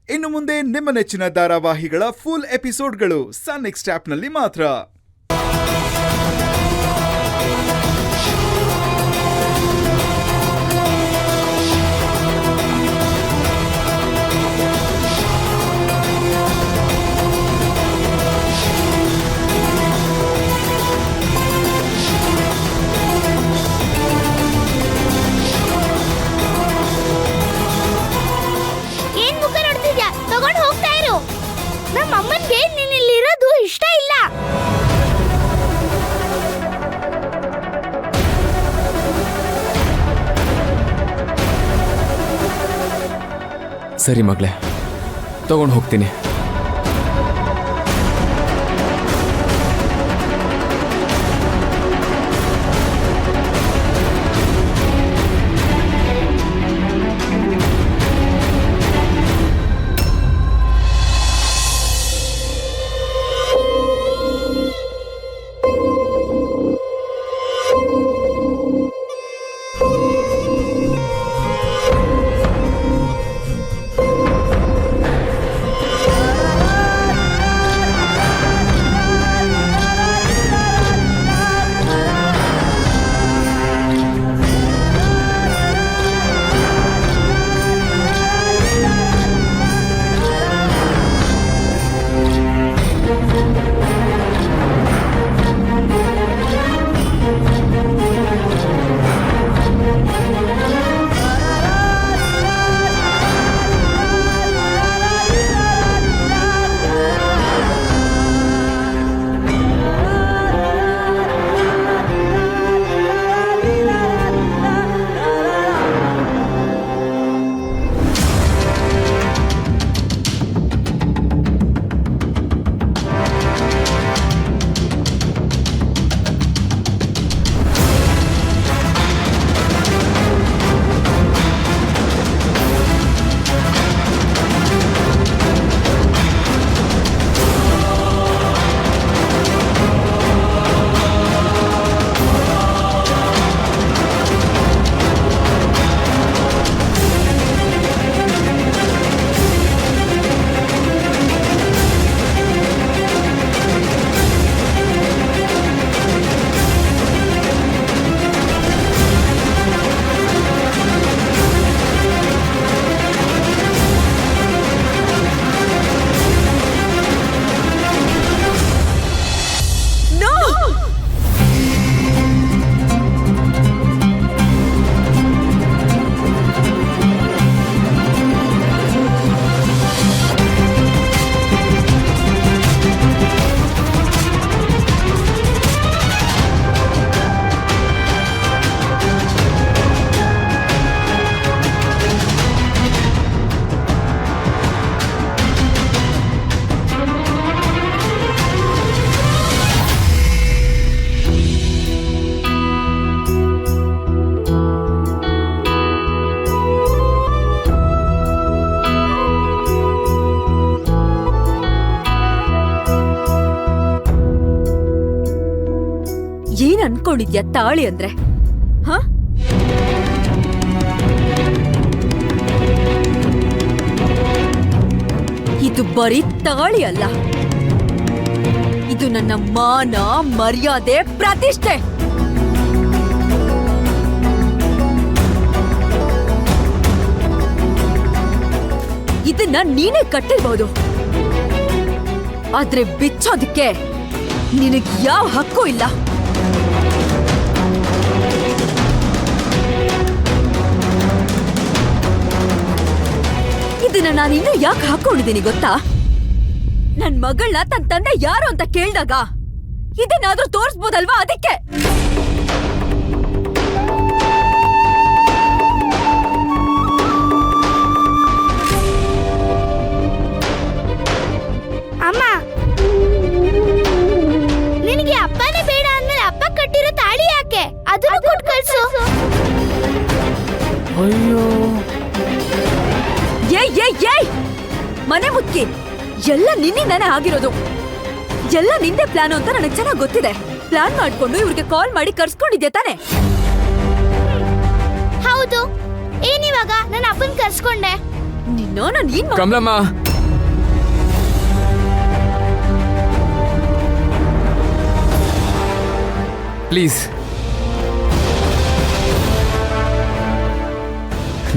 ಇನ್ನು ಮುಂದೆ ನಿಮ್ಮ ನೆಚ್ಚಿನ ಧಾರಾವಾಹಿಗಳ ಫುಲ್ ಎಪಿಸೋಡ್ಗಳು ಸನ್ ನೆಕ್ಸ್ಟ್ ಆಪ್ನಲ್ಲಿ ಮಾತ್ರ. ನಮ್ಮಮ್ಮನ್ಗೆ ನೀನಿಲ್ಲಿರೋದು ಇಷ್ಟ ಇಲ್ಲ. ಸರಿ ಮಗಳೇ, ತಗೊಂಡು ಹೋಗ್ತೀನಿ. ಏನ್ ಅನ್ಕೊಂಡಿದ್ಯಾ ತಾಳಿ ಅಂದ್ರೆ? ಹ, ಇದು ಬರೀ ತಾಳಿ ಅಲ್ಲ, ಇದು ನನ್ನ ಮಾನ, ಮರ್ಯಾದೆ, ಪ್ರತಿಷ್ಠೆ. ಇದನ್ನ ನೀನೇ ಕಟ್ಟಿರ್ಬಹುದು, ಆದ್ರೆ ಬಿಚ್ಚೋದಕ್ಕೆ ನಿನಗ್ ಯಾವ ಹಕ್ಕು ಇಲ್ಲ. ಇದನ್ನ ನಾನಿನ್ನೂ ಯಾಕೆ ಹಾಕೊಂಡಿದ್ದೀನಿ ಗೊತ್ತಾ? ನನ್ ಮಗಳನ್ನ ತನ್ ತಂದೆ ಯಾರು ಅಂತ ಕೇಳ್ದಾಗ ಇದನ್ನಾದ್ರೂ ತೋರಿಸ್ಬೋದಲ್ವಾ? ಅದಕ್ಕೆ ಅಮ್ಮ, ನಿನಗೆ ಅಪ್ಪನೇ ಬೇಡ ಅಂದ್ಮೇಲೆ ಅಪ್ಪ ಕಟ್ಟಿರೋ ತಾಳಿ ಯಾಕೆ? ಅದನ್ನು ಕೊಟ್ಟು ಕಳ್ಸು. ಅಯ್ಯೋ, ಏಯ್ ಮನೆ ಮುಚ್ಚಿ, ಎಲ್ಲ ನಿನ್ನಿಂದಾನೇ ಆಗಿರೋದು. ಎಲ್ಲ ನಿಂದೆ ಪ್ಲಾನ್ ಅಂತ ನನಗೆ ಚೆನ್ನಾಗಿ ಗೊತ್ತಿದೆ. ಪ್ಲಾನ್ ಮಾಡ್ಕೊಂಡು ಇವ್ರಿಗೆ ಕಾಲ್ ಮಾಡಿ ಕರ್ಸ್ಕೊಂಡಿದ್ದೆ ತಾನೆ? ಹೌದು. ಏನಿವಾಗ ನನ್ನ ಅಪ್ಪನ್ ಕರ್ಸ್ಕೊಂಡೆ? ನಿನ್ನೋ ನಾನು ಏನ್ ಕಮಲಮ್ಮ, ಪ್ಲೀಸ್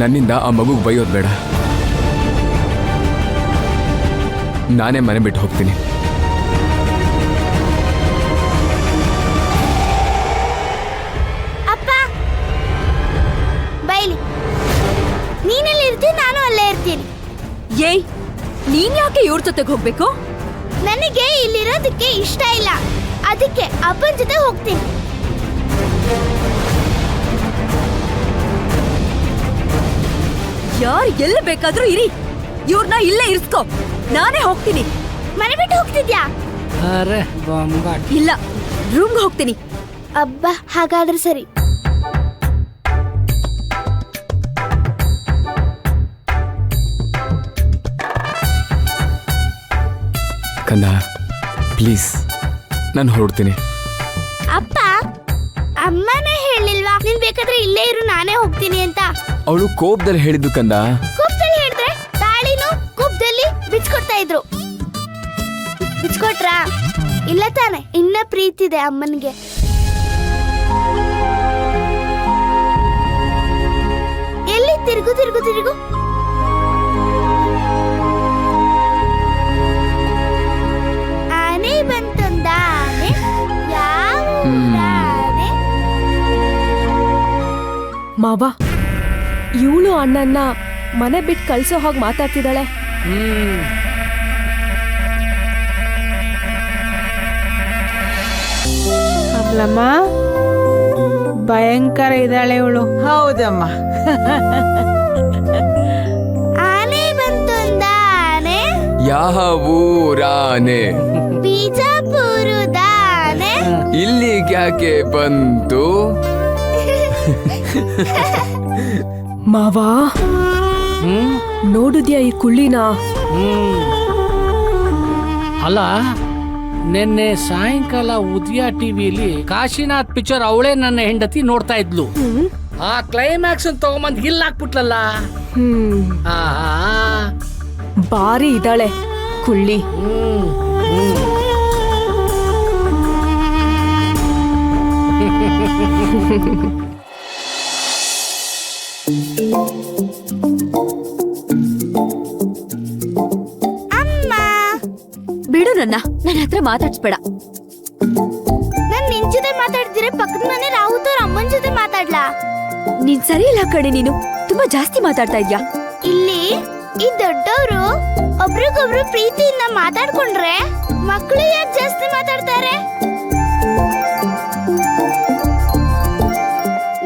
ನನ್ನಿಂದ ಆ ಮಗುಗೆ ಬೈಯೋದು ಬೇಡ. ನಾನೇ ಮನೆ ಬಿಟ್ಟು ಹೋಗ್ತೀನಿ. ಅಪ್ಪ ಬೈಲಿ, ನೀನೆಲ್ಲಿ ಇರ್ತೀನಿ, ನಾನು ಅಲ್ಲೇ ಇರ್ತೀನಿ. ಏಯ್, ನೀನ್ ಯಾಕೆ ಇವ್ರ ಜೊತೆಗೆ ಹೋಗ್ಬೇಕು? ನನಗೆ ಇಲ್ಲಿರೋದಕ್ಕೆ ಇಷ್ಟ ಇಲ್ಲ, ಅದಕ್ಕೆ ಅಪ್ಪನ ಜೊತೆ ಹೋಗ್ತೀನಿ. ಯಾರು ಎಲ್ಲಿ ಬೇಕಾದ್ರೂ ಇರಿ, ಇವ್ರನ್ನ ಇಲ್ಲೇ ಇರ್ಸ್ಕೋ. ನಾನೇ ಹೋಗ್ತೀನಿ. ಮನೆ ಬಿಟ್ಟು ಹೋಗ್ತಿದ್ಯಾ? ಅರೆ ಬೊಂಬಾಟ್. ಇಲ್ಲ, ರೂಮ್ಗೆ ಹೋಗ್ತೀನಿ. ಅಬ್ಬಾ, ಹಾಗಾದ್ರೆ ಸರಿ. ಕಂದ, ಪ್ಲೀಸ್ ನಾನು ಹೊರಡ್ತೀನಿ. ಅಪ್ಪ, ಅಮ್ಮನೇ ಹೇಳಿಲ್ವಾ ನೀನ್ ಬೇಕಾದ್ರೆ ಇಲ್ಲೇ ಇರು, ನಾನೇ ಹೋಗ್ತೀನಿ ಅಂತ? ಅವಳು ಕೋಪದಲ್ಲಿ ಹೇಳಿದ್ದು ಕಂದ. ಕೋಪದಲ್ಲಿ ಹೇಳಿದ್ರೆ ತಾಳಿನೂ ಕೋಪದಲ್ಲಿ ಬಿಚ್ಕೊಡ್ತಾ ಇದ್ರು. ಬಿಚ್ಕೊಟ್ರಾ? ಇಲ್ಲ ತಾನೆ, ಇನ್ನ ಪ್ರೀತಿ ಇದೆ ಅಮ್ಮನಿಗೆ. ಎಲ್ಲಿ ತಿರುಗು ತಿರುಗು ತಿರುಗು. ಆನೆ ಬಂತೊಂದ ಆನೆ, ಯಾವ ಆನೆ? ಮಾವ, ಇವಳು ಅಣ್ಣನ್ನ ಮನೆ ಬಿಟ್ಟು ಕಳ್ಸೋ ಹಾಗೆ ಮಾತಾಡ್ತಿದ್ದಾಳೆ. ಅಲ್ಲಮ್ಮ, ಭಯಂಕರ ಇದ್ದಾಳೆ ಇವಳು. ಹೌದಮ್ಮ. ಆನೆ ಬಂತೊಂದ ಆನೆ, ಯಾವ ಊರಾನೆ? ಬಿಜಾಪುರದ ಆನೆ. ಇಲ್ಲಿಗ್ಯಾಕೆ ಬಂತು? ಮಾವ, ನೋಡಿದ್ಯಾ ಈ ಕುಳ್ಳಿನ? ಅಲ್ಲ, ನಿನ್ನೆ ಸಾಯಂಕಾಲ ಉದಯ ಟಿವಿಲಿ ಕಾಶಿನಾಥ್ ಪಿಕ್ಚರ್ ಅವಳೇ ನನ್ನ ಹೆಂಡತಿ ನೋಡ್ತಾ ಇದ್ಲು. ಆ ಕ್ಲೈಮ್ಯಾಕ್ಸ್ ತಗೊಂಬಂದ್ ಗಿಲ್ ಹಾಕ್ಬಿಟ್ಲಲ್ಲ. ಬಾರಿ ಇದ್ದಾಳೆ ಕುಳ್ಳಿ. ಅಮ್ಮ, ಬಿಡು ನನ್ನ ಹತ್ರ ಮಾತಾಡ್ಸ್ಬೇಡ. ನಾನ್ ನಿನ್ ಜೊತೆ ಮಾತಾಡ್ತಿದ್ರೆ ಪಕ್ಕದ ಮನೆ ರಾಹುತ್ ಅವ್ರ ಅಮ್ಮನ ಜೊತೆ ಮಾತಾಡ್ಲಾ? ನೀನ್ ಸರಿ ಇಲ್ಲ ಕಣೆ, ನೀನು ತುಂಬಾ ಜಾಸ್ತಿ ಮಾತಾಡ್ತಾ ಇದ್ಯಾ. ಇಲ್ಲಿ ಈ ದೊಡ್ಡವರು ಒಬ್ರಿಗೊಬ್ರು ಪ್ರೀತಿಯಿಂದ ಮಾತಾಡ್ಕೊಂಡ್ರೆ ಮಕ್ಕಳು ಯಾಕೆ ಜಾಸ್ತಿ ಮಾತಾಡ್ತಾರೆ?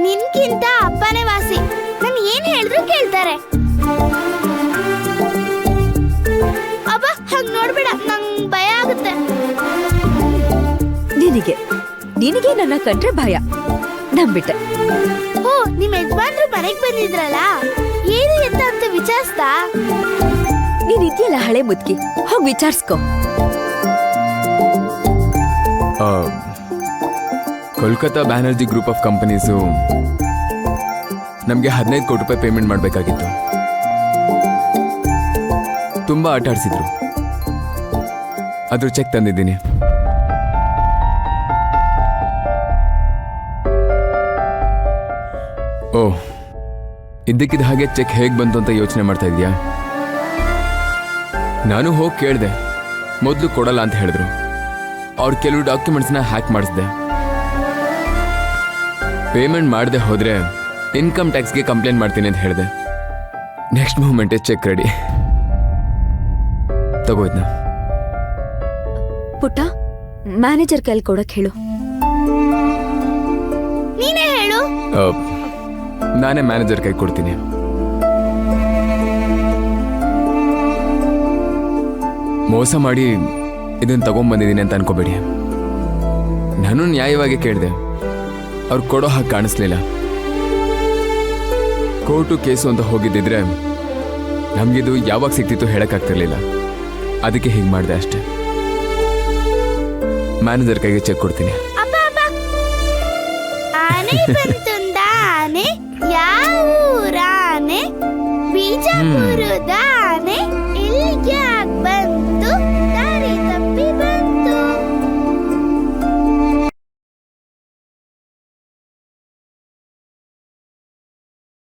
ನಿನ್ಕಿಂತ ಅಪ್ಪನೇ ವಾಸಿ. ನಾನು ಏನ್ ಹೇಳಿದ್ರು ಕೇಳ್ತಾರೆ. ಅಬ್ಬ, ಹಂಗ್ ನೋಡ್ಬೇಡ, ನಂಗ್ ಭಯ ಆಗುತ್ತೆ. ನಿನಗೆ ನನ್ನ ಕಂಡ್ರೆ ಭಯ. ನಂಬಿಟ್ಟೆ. ಓ, ನಿಮ್ ಯಜಮಾನ್ರು ಮನೆಗ್ ಬಂದಿದ್ರಲ್ಲ, ಏನು ಎತ್ತ ಅಂತ ವಿಚಾರಿಸ್ತಾ? ನೀನ್ ಇದೆಯಲ್ಲ ಹಳೆ ಮುದ್ಕಿ, ಹೋಗ್ ವಿಚಾರಿಸ್ಕೊ. Kolkata Banerjee group of companies ನಮಗೆ 15 ಕೋಟಿ ರೂಪಾಯಿ ಪೇಮೆಂಟ್ ಮಾಡಬೇಕಾಗಿತ್ತು. ತುಂಬಾ ಆಟ ಆಡಿಸಿದ್ರು. ಅದ್ರ ಚೆಕ್ ತಂದಿದ್ದೀನಿ. ಓ, ಇದ್ದಕ್ಕಿದ್ದ ಹಾಗೆ ಚೆಕ್ ಹೇಗೆ ಬಂತು ಅಂತ ಯೋಚನೆ ಮಾಡ್ತಾ ಇದೀಯಾ? ನಾನು ಹೋಗಿ ಕೇಳಿದೆ. ಮೊದಲು ಕೊಡಲ್ಲ ಅಂತ ಹೇಳಿದ್ರು. ಅವ್ರು ಕೆಲವು ಡಾಕ್ಯುಮೆಂಟ್ಸ್ನ ಹ್ಯಾಕ್ ಮಾಡಿಸಿದೆ. ಪೇಮೆಂಟ್ ಮಾಡದೆ ಹೋದ್ರೆ ಇನ್ಕಮ್ ಟ್ಯಾಕ್ಸ್ಗೆ ಕಂಪ್ಲೇಂಟ್ ಮಾಡ್ತೀನಿ ಅಂತ ಹೇಳಿದೆ. ನೆಕ್ಸ್ಟ್ ಮೂಮೆಂಟೇ ಚೆಕ್ ರೆಡಿ. ತಗೋಯ್ತನ? ಪುಟ್ಟ, ಮ್ಯಾನೇಜರ್ ಕೈಲಿ ಕೊಡಕ್ ಹೇಳು. ನೀನೇ ಹೇಳು. ನಾನೇ ಮ್ಯಾನೇಜರ್ ಕೈ ಕೊಡ್ತೀನಿ. ಮೋಸ ಮಾಡಿ ಇದನ್ನ ತಗೊಂಡ್ಬಂದಿದ್ದೀನಿ ಅಂತ ಅನ್ಕೋಬೇಡಿ. ನಾನು ನ್ಯಾಯವಾಗಿ ಕೇಳಿದೆ. ಅವ್ರು ಕೊಡೋ ಹಾಗೆ ಕಾಣಿಸ್ಲಿಲ್ಲ. ಕೋರ್ಟು ಕೇಸು ಅಂತ ಹೋಗಿದ್ದಿದ್ರೆ ನಮಗಿದು ಯಾವಾಗ ಸಿಕ್ತಿತ್ತು ಹೇಳಕ್ಕಾಗ್ತಿರ್ಲಿಲ್ಲ. ಅದಕ್ಕೆ ಹೀಗೆ ಮಾಡಿದೆ ಅಷ್ಟೇ. ಮ್ಯಾನೇಜರ್ ಕೈಗೆ ಚೆಕ್ ಕೊಡ್ತೀನಿ. ಅಪ್ಪ ಅಪ್ಪ, ಆನೆ ಬಂತುಂದ ಆನೆ, ಯಾವ ಊರಾನೆ? ಬಿಜಾಪುರದ